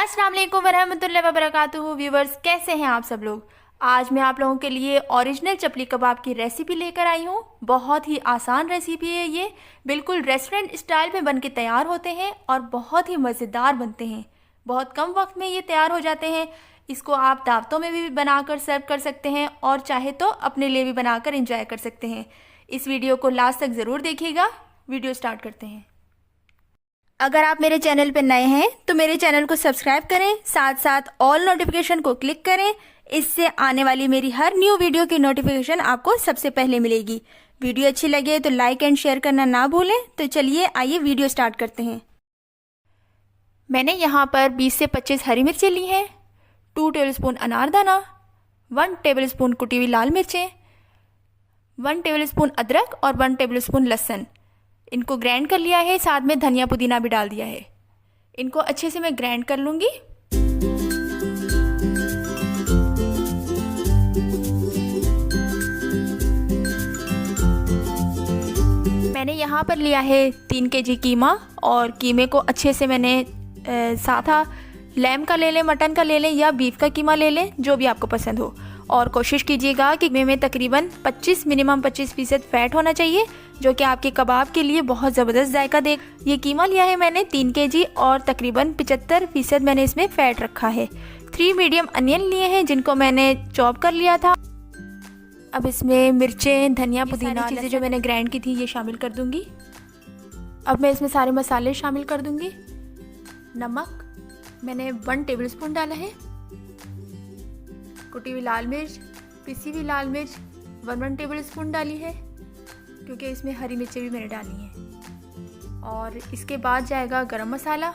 अस्सलाम वालेकुम वरहमतुल्लाहि वबरकातुहू। व्यूवर्स, कैसे हैं आप सब लोग। आज मैं आप लोगों के लिए ओरिजिनल चपली कबाब की रेसिपी लेकर आई हूँ। बहुत ही आसान रेसिपी है ये, बिल्कुल रेस्टोरेंट स्टाइल में बन के तैयार होते हैं और बहुत ही मज़ेदार बनते हैं। बहुत कम वक्त में ये तैयार हो जाते हैं। इसको आप दावतों में भी बनाकर सर्व कर सकते हैं और चाहे तो अपने लिए भी बनाकर एंजॉय कर सकते हैं। इस वीडियो को लास्ट तक ज़रूर देखिएगा। वीडियो स्टार्ट करते हैं। अगर आप मेरे चैनल पर नए हैं तो मेरे चैनल को सब्सक्राइब करें, साथ साथ ऑल नोटिफिकेशन को क्लिक करें। इससे आने वाली मेरी हर न्यू वीडियो की नोटिफिकेशन आपको सबसे पहले मिलेगी। वीडियो अच्छी लगे तो लाइक एंड शेयर करना ना भूलें। तो चलिए आइए वीडियो स्टार्ट करते हैं। मैंने यहाँ पर 20 से 25 हरी मिर्चें ली हैं, 2 टेबलस्पून अनारदाना, 1 टेबलस्पून कुटी हुई लाल मिर्चें, 1 टेबलस्पून अदरक और 1 टेबलस्पून लहसुन। इनको ग्राइंड कर लिया है, साथ में धनिया पुदीना भी डाल दिया है। इनको अच्छे से मैं ग्राइंड कर लूँगी। मैंने यहाँ पर लिया है 3 kg कीमा और कीमे को अच्छे से मैंने साथा लैम का ले लें, मटन का ले लें या बीफ का कीमा ले लें, जो भी आपको पसंद हो। और कोशिश कीजिएगा कि कीमे में तकरीबन मिनिमम 25% फ़ैट होना चाहिए, जो कि आपके कबाब के लिए बहुत ज़बरदस्त जायका दे। ये कीमा लिया है मैंने 3 kg और तकरीबन 75% मैंने इसमें फ़ैट रखा है। 3 मीडियम अनियन लिए हैं जिनको मैंने चॉप कर लिया था। अब इसमें मिर्चें, धनिया, पुदीना चीज़ें जो मैंने ग्राइंड की थी ये शामिल कर दूंगी। अब मैं इसमें सारे मसाले शामिल कर दूंगी। नमक मैंने 1 टेबलस्पून डाला है, कुटी हुई लाल मिर्च, पिसी हुई लाल मिर्च 1 टेबलस्पून डाली है, क्योंकि इसमें हरी मिर्चें भी मैंने डाली हैं। और इसके बाद जाएगा गरम मसाला,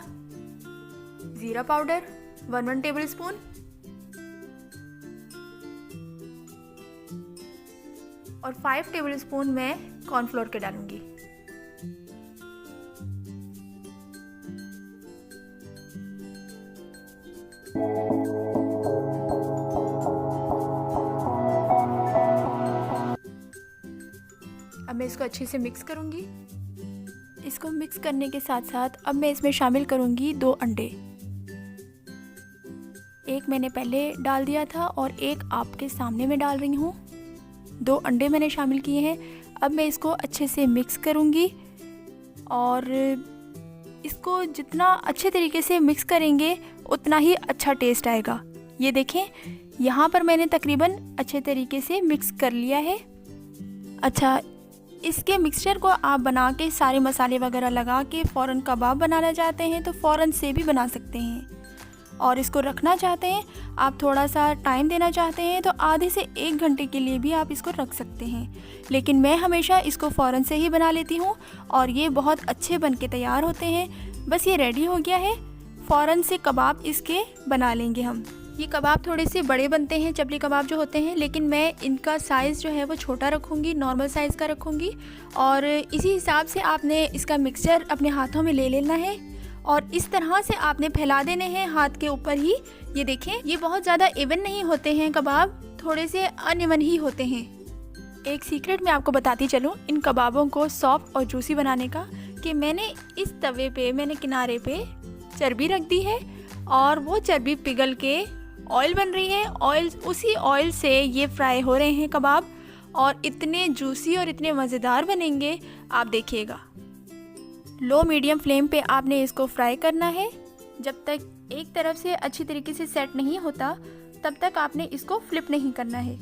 ज़ीरा पाउडर 1 टेबलस्पून, और 5 टेबलस्पून मैं कॉर्नफ्लोर के डालूंगी। अब मैं इसको अच्छे से मिक्स करूंगी। इसको मिक्स करने के साथ साथ अब मैं इसमें शामिल करूंगी 2 अंडे। एक मैंने पहले डाल दिया था और एक आपके सामने मैं डाल रही हूँ। 2 अंडे मैंने शामिल किए हैं। अब मैं इसको अच्छे से मिक्स करूंगी और इसको जितना अच्छे तरीके से मिक्स करेंगे उतना ही अच्छा टेस्ट आएगा। ये देखें, यहाँ पर मैंने तकरीबन अच्छे तरीके से मिक्स कर लिया है। अच्छा, इसके मिक्सचर को आप बना के सारे मसाले वगैरह लगा के फ़ौरन कबाब बनाना चाहते हैं तो फ़ौरन से भी बना सकते हैं। और इसको रखना चाहते हैं, आप थोड़ा सा टाइम देना चाहते हैं तो आधे से 1 घंटे के लिए भी आप इसको रख सकते हैं। लेकिन मैं हमेशा इसको फ़ौरन से ही बना लेती हूँ और ये बहुत अच्छे बन के तैयार होते हैं। बस ये रेडी हो गया है, फ़ौरन से कबाब इसके बना लेंगे हम। ये कबाब थोड़े से बड़े बनते हैं, चपली कबाब जो होते हैं, लेकिन मैं इनका साइज़ जो है वो छोटा रखूँगी, नॉर्मल साइज़ का रखूँगी। और इसी हिसाब से आपने इसका मिक्सचर अपने हाथों में ले लेना है और इस तरह से आपने फैला देने हैं हाथ के ऊपर ही। ये देखें, ये बहुत ज़्यादा इवन नहीं होते हैं कबाब, थोड़े से अनइवन ही होते हैं। एक सीक्रेट मैं आपको बताती चलूँ इन कबाबों को सॉफ्ट और जूसी बनाने का, कि मैंने इस तवे पे मैंने किनारे पे चर्बी रख दी है और वो चर्बी पिघल के ऑयल बन रही है। उसी ऑयल से ये फ्राई हो रहे हैं कबाब और इतने जूसी और इतने मज़ेदार बनेंगे, आप देखिएगा। लो मीडियम फ्लेम पे आपने इसको फ्राई करना है। जब तक एक तरफ से अच्छी तरीके से सेट नहीं होता तब तक आपने इसको फ्लिप नहीं करना है।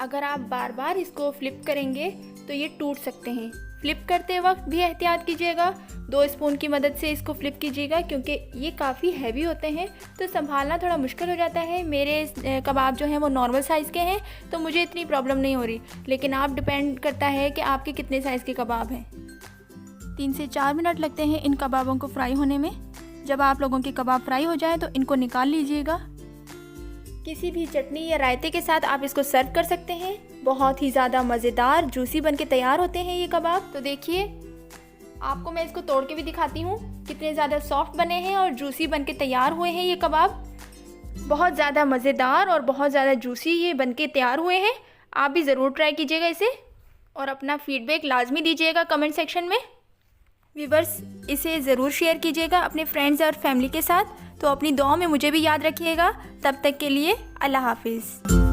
अगर आप बार बार इसको फ्लिप करेंगे तो ये टूट सकते हैं। फ्लिप करते वक्त भी एहतियात कीजिएगा, 2 स्पून की मदद से इसको फ्लिप कीजिएगा, क्योंकि ये काफ़ी हैवी होते हैं तो संभालना थोड़ा मुश्किल हो जाता है। मेरे कबाब जो हैं वो नॉर्मल साइज़ के हैं तो मुझे इतनी प्रॉब्लम नहीं हो रही, लेकिन आप डिपेंड करता है कि आपके कितने साइज़ के कबाब हैं। 3 से 4 मिनट लगते हैं इन कबाबों को फ्राई होने में। जब आप लोगों के कबाब फ्राई हो जाए तो इनको निकाल लीजिएगा। किसी भी चटनी या रायते के साथ आप इसको सर्व कर सकते हैं। बहुत ही ज़्यादा मज़ेदार जूसी बन के तैयार होते हैं ये कबाब। तो देखिए, आपको मैं इसको तोड़ के भी दिखाती हूँ कितने ज़्यादा सॉफ्ट बने हैं और जूसी बन के तैयार हुए हैं ये कबाब। बहुत ज़्यादा मज़ेदार और बहुत ज़्यादा जूसी ये बन के तैयार हुए हैं। आप भी ज़रूर ट्राई कीजिएगा इसे और अपना फीडबैक लाजमी दीजिएगा कमेंट सेक्शन में। व्यूवर्स, इसे ज़रूर शेयर कीजिएगा अपने फ्रेंड्स और फैमिली के साथ। तो अपनी दुआ में मुझे भी याद रखिएगा। तब तक के लिए अल्लाह हाफिज़।